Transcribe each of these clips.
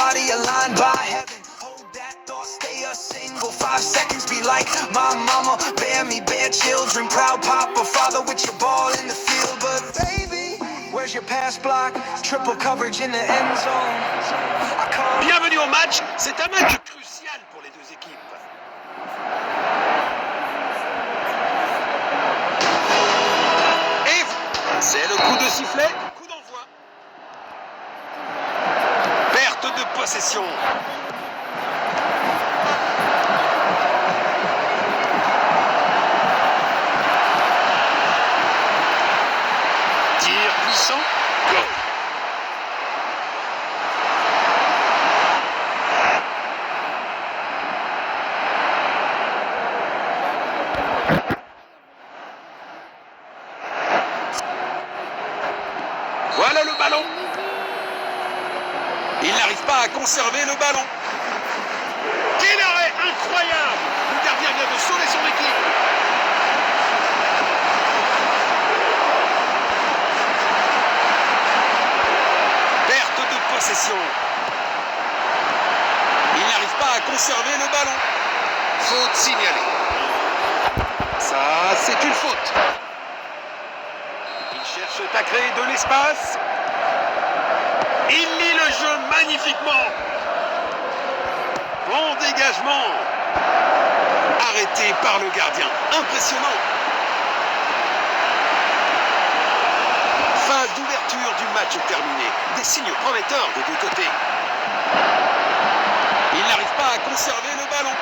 body aligned by heaven. Hold that thought, stay a single 5 seconds. Be like my mama, bear me, bear children. Proud papa, father with your ball in the field. But baby, where's your pass block? Triple coverage in the end zone. Bienvenue au match, c'est un match crucial pour les deux équipes. Et c'est le coup de sifflet, coup d'envoi. Perte de possession. Tir puissant, go. Voilà le ballon. Il n'arrive pas à conserver le ballon. Quel arrêt incroyable! Le gardien vient de sauver son équipe. Perte de possession. Il n'arrive pas à conserver le ballon. Faute signalée. Ça, c'est une faute. Il cherche à créer de l'espace. Il lit le jeu magnifiquement. Bon dégagement. Arrêté par le gardien. Impressionnant. Phase d'ouverture du match terminée. Des signes prometteurs des deux côtés. Il n'arrive pas à conserver le ballon.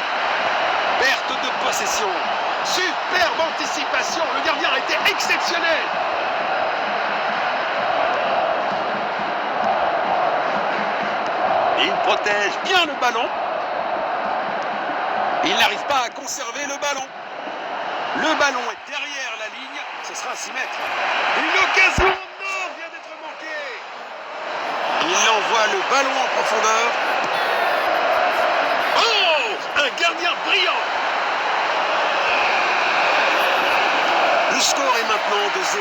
Perte de possession. Superbe anticipation. Le gardien a été exceptionnel. Il protège bien le ballon. Il n'arrive pas à conserver le ballon. Le ballon est derrière la ligne. Ce sera à 6 mètres. Une occasion en or vient d'être manquée. Il envoie le ballon en profondeur. Oh! Un gardien brillant. Le score est maintenant de 0-1.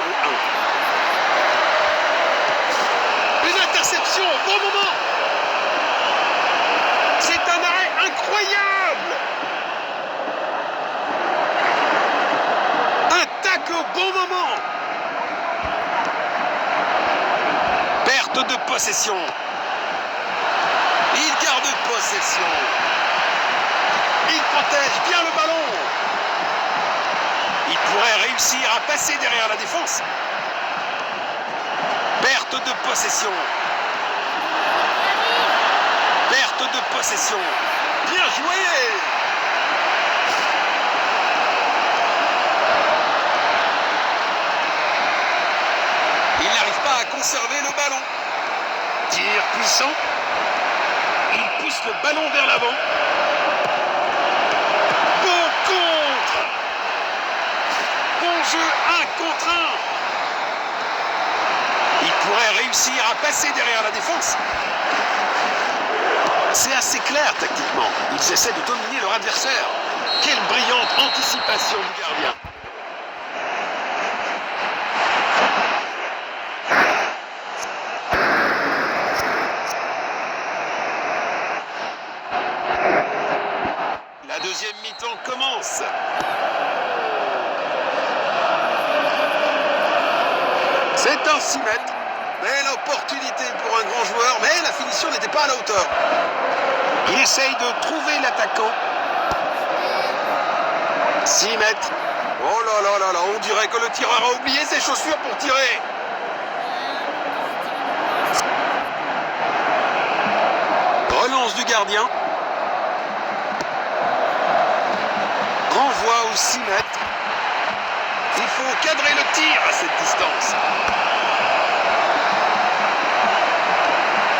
Une interception au bon moment. C'est un arrêt incroyable. Un tacle au bon moment. Perte de possession. Il garde possession. Il protège bien le ballon. Il pourrait réussir à passer derrière la défense. Perte de possession. Perte de possession. Bien joué. Il n'arrive pas à conserver le ballon. Tir puissant. Il pousse le ballon vers l'avant. Bon contre. Bon jeu 1 contre 1. Il pourrait réussir à passer derrière la défense. C'est assez clair tactiquement. Ils essaient de dominer leur adversaire. Quelle brillante anticipation du gardien. La deuxième mi-temps commence. C'est un 6 mètres. Belle opportunité pour un grand joueur, mais la finition n'était pas à la hauteur. Il essaye de trouver l'attaquant. 6 mètres. Oh là là là là, on dirait que le tireur a oublié ses chaussures pour tirer. Relance du gardien. Renvoi aux 6 mètres. Il faut cadrer le tir à cette distance.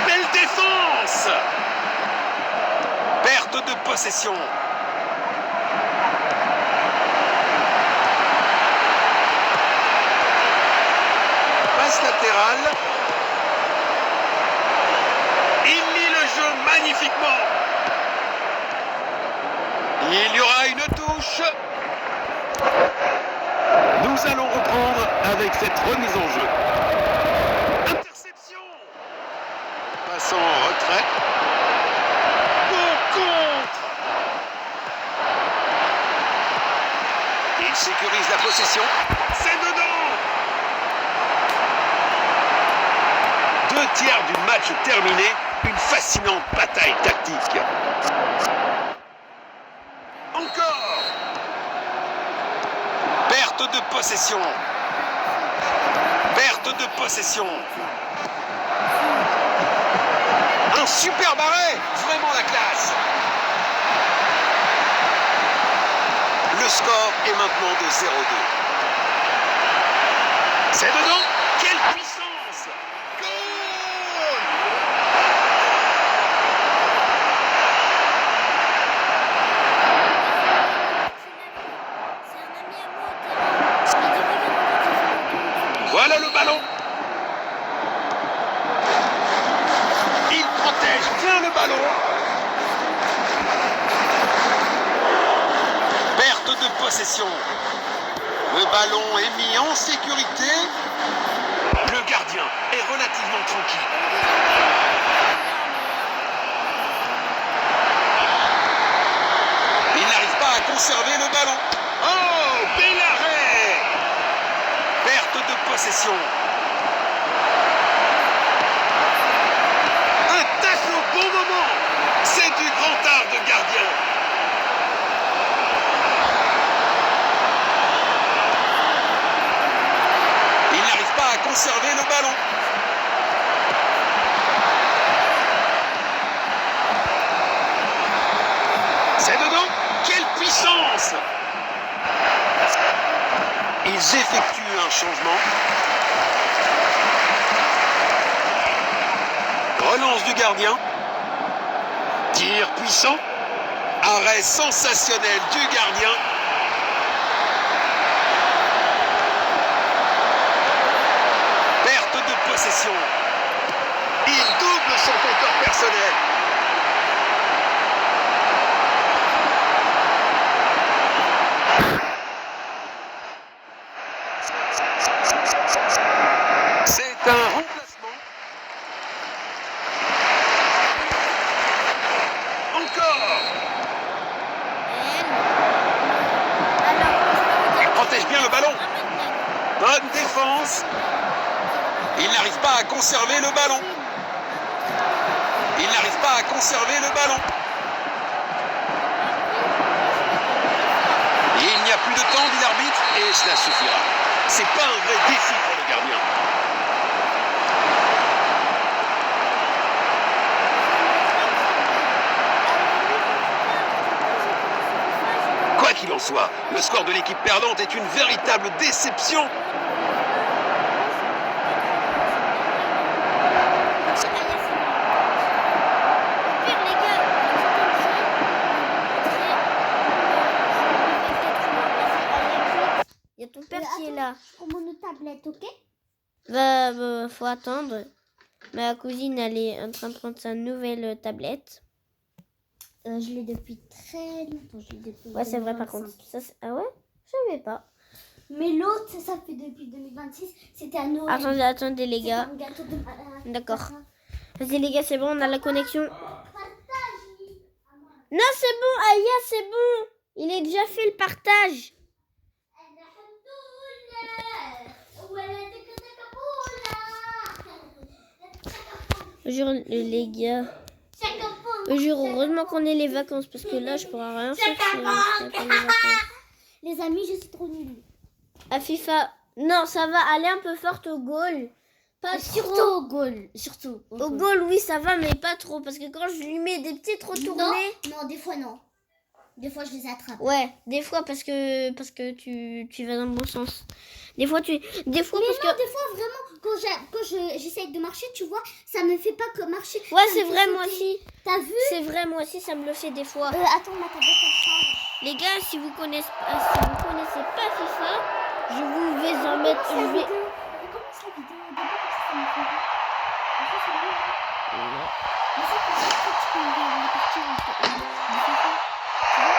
Belle défense. Perte de possession. Passe latérale. Il lit le jeu magnifiquement. Il y aura une touche. Nous allons reprendre avec cette remise en jeu. Interception. Passant en retrait. Il sécurise la possession. C'est dedans. 2 tiers du match terminé. Une fascinante bataille tactique. Encore. Perte de possession. Perte de possession. Un super arrêt. Vraiment la classe. Le score est maintenant de 0-2. C'est dedans. Quelle puissance. Goal. Voilà le ballon. Il protège bien le ballon. Perte de possession. Le ballon est mis en sécurité. Le gardien est relativement tranquille. Il n'arrive pas à conserver le ballon. Oh, bel arrêt. Perte de possession. Un tacle au bon moment. C'est du grand art de gardien. Il n'arrive pas à conserver le ballon. C'est dedans. Quelle puissance. Ils effectuent un changement. Relance du gardien. Tir puissant. Arrêt sensationnel du gardien. Perte de possession. Il double son compteur personnel. C'est un remplacement. Encore. Il protège bien le ballon. Bonne défense. Il n'arrive pas à conserver le ballon. Il n'arrive pas à conserver le ballon. Il n'y a plus de temps, dit l'arbitre, et cela suffira. C'est pas un vrai défi pour le gardien. Quoi qu'il en soit, le score de l'équipe perdante est une véritable déception. Il y a ton père qui est là. Je prends mon tablette, ok? Faut attendre. Ma cousine, elle est en train de prendre sa nouvelle tablette. Je l'ai depuis très longtemps. Je l'ai depuis Ouais, c'est vrai par 2025. contre. Ça, ah ouais? Je savais pas. Mais l'autre, ça fait depuis 2026. C'était à Noël. Attendez les C'était gars. un gâteau de D'accord. Vas-y les gars, c'est bon, on a la connexion. Non, c'est bon, Aya, c'est bon. Il est déjà fait le partage. Jure, les gars. Jure, heureusement qu'on est les vacances parce que là, je pourrais rien faire. Les amis, je suis trop nulle. À FIFA, non, ça va aller un peu forte au goal. Pas Surtout trop. au goal. Surtout Au goal, oui, ça va, mais pas trop. Parce que quand je lui mets des petites retournées. Non, des fois non. Des fois, je les attrape. Ouais, des fois parce que tu vas dans le bon sens. Des fois, Mais parce non, que. des fois, vraiment, quand j'essaye de marcher, tu vois, ça me fait pas que marcher. Ouais, ça c'est me fait vrai, sauter. moi aussi. T'as vu? C'est vrai, moi aussi, ça me le fait des fois. Attends, ma tablette, elle change. Les gars, si vous connaissez pas FIFA, je vous vais en mettre. Je vais. Recommence la vidéo. D'abord, ça me fait rire. Après, c'est mieux. Mais ça, pour ça, tu peux me dire la partie où on fait. Tu vois?